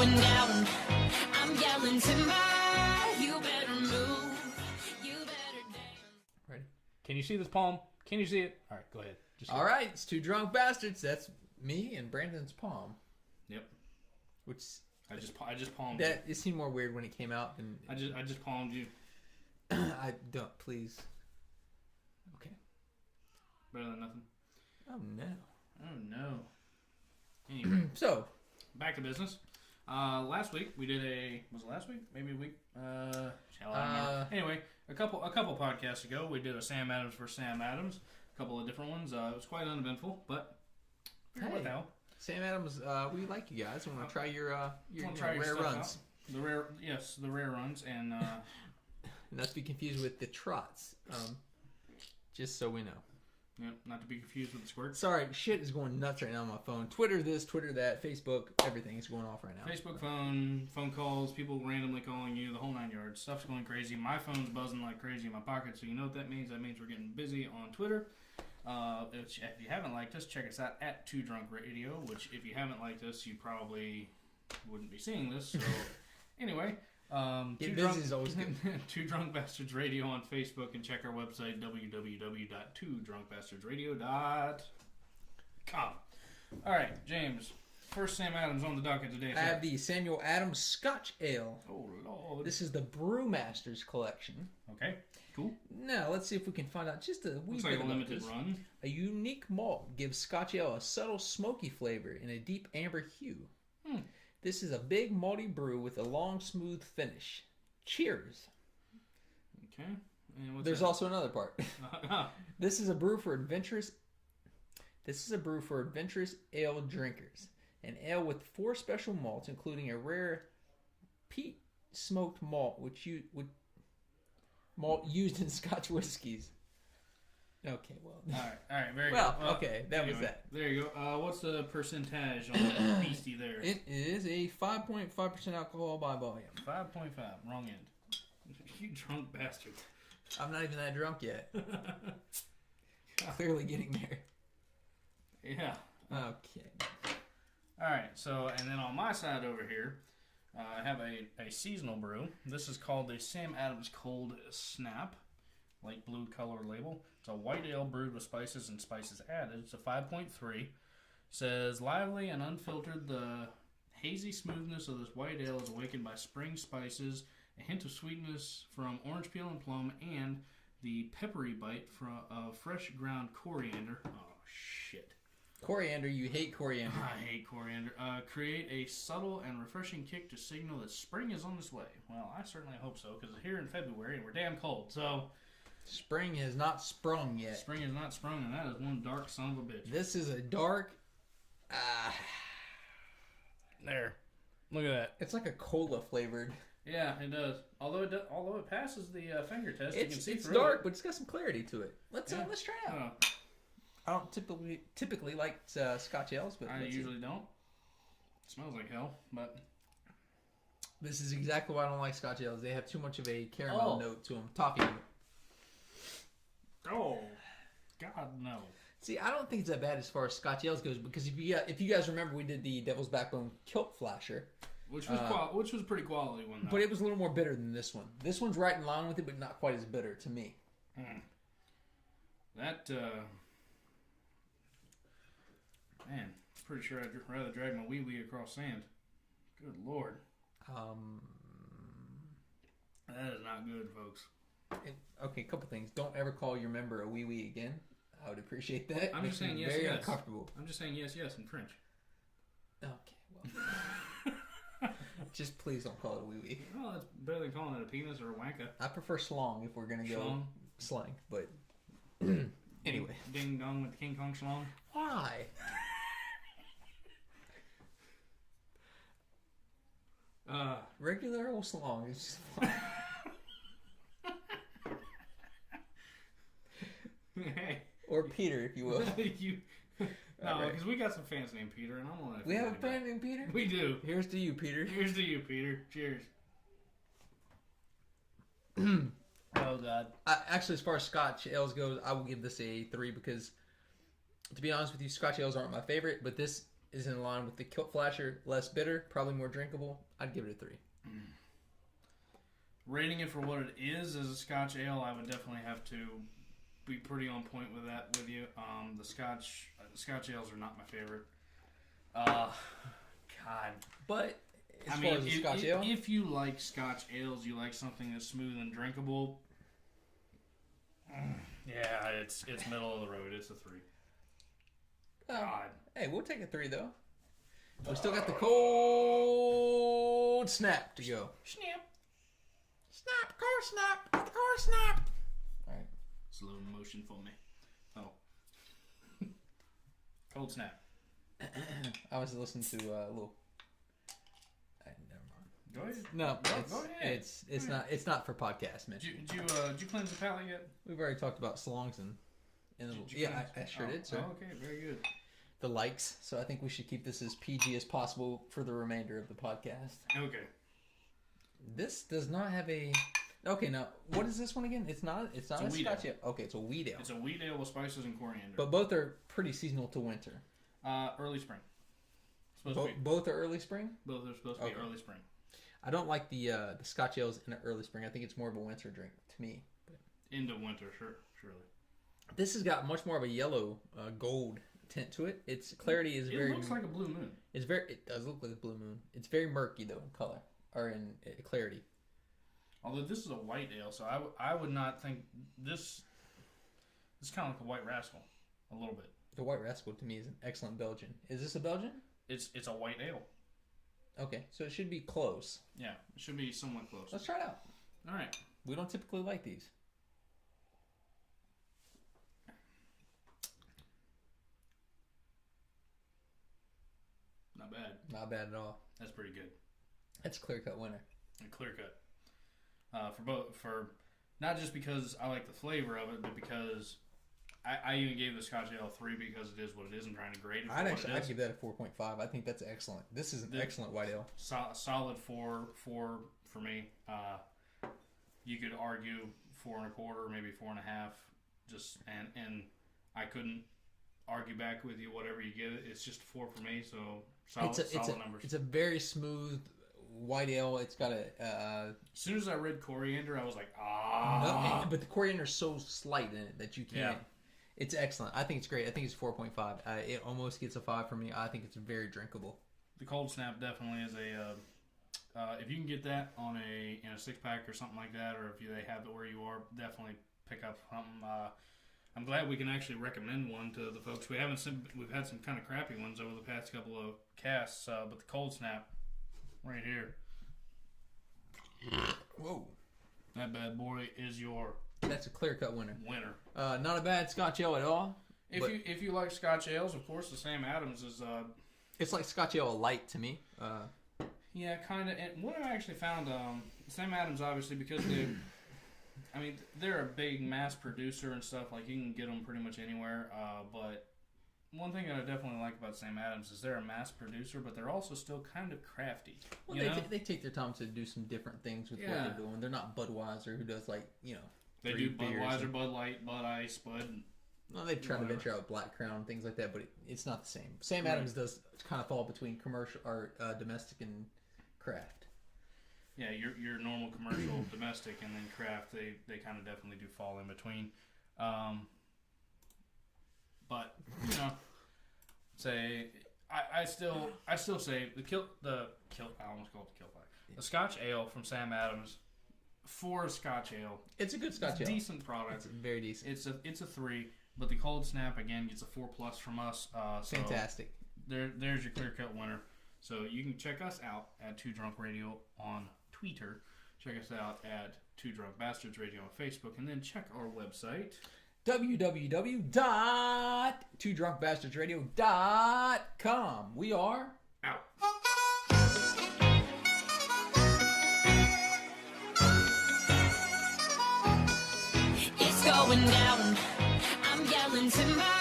going down. I'm yelling timber. You better move. You better dance. Ready? Can you see this palm? Can you see it? All right, go ahead. All right, it's Two Drunk Bastards. That's me and Brandon's palm. Yep. Which I just palmed that it seemed more weird when it came out than I just palmed you. I don't please. Okay. Better than nothing. Oh no. Oh no. Anyway, So back to business. Last week we did was it last week? Maybe a week? Hell, I don't remember. Anyway, a couple podcasts ago we did a Sam Adams versus Sam Adams. A couple of different ones. It was quite uneventful, but what the hell? Sam Adams, we like you guys. We want to try your rare runs. Out. The rare runs, and not to be confused with the trots. Just so we know. Yep, not to be confused with the squirts. Sorry, shit is going nuts right now on my phone. Twitter this, Twitter that, Facebook, everything is going off right now. Facebook, phone calls, people randomly calling you, the whole 9 yards. Stuff's going crazy. My phone's buzzing like crazy in my pocket, so you know what that means. That means we're getting busy on Twitter. If you haven't liked us, check us out at Two Drunk Radio, which if you haven't liked us, you probably wouldn't be seeing this. So anyway, Get busy is always good. Two Drunk Bastards Radio on Facebook, and check our website, www.twodrunkbastardsradio.com. All right, James. First Sam Adams on the docket today. I have the Samuel Adams Scotch Ale. Oh, Lord. This is the Brewmasters collection. Okay, cool. Now, let's see if we can find out just a wee Looks bit like a about limited this. run. A unique malt gives Scotch Ale a subtle smoky flavor and a deep amber hue. This is a big malty brew with a long, smooth finish. Cheers. Okay. And what's There's that? also another part. This is a brew for adventurous ale drinkers. An ale with 4 special malts, including a rare peat smoked malt, malt used in Scotch whiskies. Okay, well. All right, very well, good. Well, okay, that was that. There you go. What's the percentage on that beastie there? It is a 5.5% alcohol by volume. 5.5. Wrong end. You drunk bastard. I'm not even that drunk yet. Clearly getting there. Yeah. Okay. All right. So, and then on my side over here, I have a seasonal brew. This is called the Sam Adams Cold Snap, light blue color label. It's a white ale brewed with spices and spices added. It's a 5.3. Says lively and unfiltered, the hazy smoothness of this white ale is awakened by spring spices, a hint of sweetness from orange peel and plum, and the peppery bite from fresh ground coriander. Oh shit. Coriander, you hate coriander. I hate coriander. Create a subtle and refreshing kick to signal that spring is on its way. Well, I certainly hope so, because it's here in February and we're damn cold. So, spring has not sprung yet. Spring has not sprung, and that is one dark son of a bitch. This is a dark. There, look at that. It's like a cola flavored. Yeah, it does. Although it passes the finger test, you can see it's through dark, it. but it's got some clarity to it. Let's try it out. I don't typically like Scotch ales, but I usually don't. It smells like hell, but this is exactly why I don't like Scotch ales. They have too much of a caramel note to them, toffee note. Oh, God no. See, I don't think it's that bad as far as Scotch ales goes, because if you guys remember, we did the Devil's Backbone Kilt Flasher, which was a pretty quality one, though. But it was a little more bitter than this one. This one's right in line with it, but not quite as bitter to me. That man, pretty sure I'd rather drag my wee across sand. Good Lord. That is not good, folks. Okay, a couple things. Don't ever call your member a wee again. I would appreciate that. I'm just saying yes, very yes. uncomfortable. I'm just saying yes in French. Okay, well. Just please don't call it a wee. Well, that's better than calling it a penis or a wanka. I prefer schlong if we're going to go slang, but anyway. Ding dong with the King Kong schlong. Why? Regular old schlong is just fine. Hey. Or Peter, if you will. No, because we got some fans named Peter, and I don't want to. We have a fan named Peter? We do. Here's to you, Peter. Here's to you, Peter. Cheers. Oh, God. Actually, as far as Scotch ales goes, I will give this a 3 because, to be honest with you, Scotch ales aren't my favorite, but this is in line with the Kilt Flasher. Less bitter, probably more drinkable. I'd give it a 3. Rating it for what it is as a Scotch ale, I would definitely have to be pretty on point with that with you. The Scotch ales are not my favorite. God. But as I far mean, as a Scotch ale, if you like Scotch ales, you like something that's smooth and drinkable. Yeah, it's middle of the road. It's a 3. God. Hey, we'll take a 3 though. We still got the cold snap to go. Snap. Snap, car snap, car snap. All right. Slow motion for me. Oh. Cold snap. I was listening to a little. Never mind. Go ahead. No, Go ahead. it's not for podcast, man. Did you cleanse the palate yet? We've already talked about salons and yeah, I sure did, sir. Oh, okay, very good. The likes, so I think we should keep this as PG as possible for the remainder of the podcast. Okay. This does not have a. Okay, now what is this one again? It's not a Scotch ale. Okay, it's a wheat ale. It's a wheat ale with spices and coriander. But both are pretty seasonal to winter. Early spring. Both are early spring. Both are supposed to be early spring. I don't like the Scotch ales in early spring. I think it's more of a winter drink to me. But into winter, surely. This has got much more of a yellow gold tint to it. Its clarity is very. It looks like a blue moon. It does look like a blue moon. It's very murky though in color or in clarity. Although this is a white ale, so I would not think this. It's kind of like a White Rascal, a little bit. The White Rascal to me is an excellent Belgian. Is this a Belgian? It's a white ale. Okay, so it should be close. Yeah, it should be somewhat close. Let's try it out. All right. We don't typically like these. Not bad. Not bad at all. That's pretty good. That's a clear-cut winner. A clear cut. For not just because I like the flavor of it, but because I even gave the Scotch Ale 3 because it is what it is. I'm trying to grade it. I'd give that a 4.5. I think that's excellent. This is an excellent white ale. Solid 4 for me. You could argue 4 1/4, maybe 4 1/2. Just and I couldn't argue back with you. Whatever you give it, it's just a 4 for me. So solid numbers. It's a very smooth white ale. It's got a. As soon as I read coriander, I was like, No, but the coriander is so slight in it that you can't. Yeah. It's excellent. I think it's great. I think it's 4.5. It almost gets a 5 for me. I think it's very drinkable. The Cold Snap definitely is a. If you can get that in a 6-pack or something like that, or if they have it where you are, definitely pick up something. I'm glad we can actually recommend one to the folks. We've had some kind of crappy ones over the past couple of casts, but the Cold Snap, right here. Whoa, that bad boy is your. That's a clear-cut winner. Not a bad Scotch ale at all. If you like Scotch ales, of course, the Sam Adams is. It's like Scotch ale light to me. Yeah, kind of. And what I actually found, Sam Adams, obviously, because they're a big mass producer and stuff. Like, you can get them pretty much anywhere. But one thing that I definitely like about Sam Adams is they're a mass producer, but they're also still kind of crafty. Well, they take their time to do some different things with what they're doing. They're not Budweiser, who does, They do Budweiser, Bud Light, Bud Ice, Bud. No, they try to venture out Black Crown, things like that, but it's not the same. Sam Adams does kind of fall between commercial or domestic and craft. Yeah, your normal commercial, domestic, and then craft, they kind of definitely do fall in between. But I still say the kilt. I almost called it the kilt flag. The Scotch Ale from Sam Adams. For a Scotch Ale, it's a good Scotch ale. Decent product. It's very decent. It's a 3, but the Cold Snap again gets a 4+ from us. Fantastic. There's your clear cut winner. So you can check us out at 2 Drunk Radio on Twitter. Check us out at 2 Drunk Bastards Radio on Facebook, and then check our website www.twodrunkbastardsradio.com. We are out. It's going down. I'm yelling timber.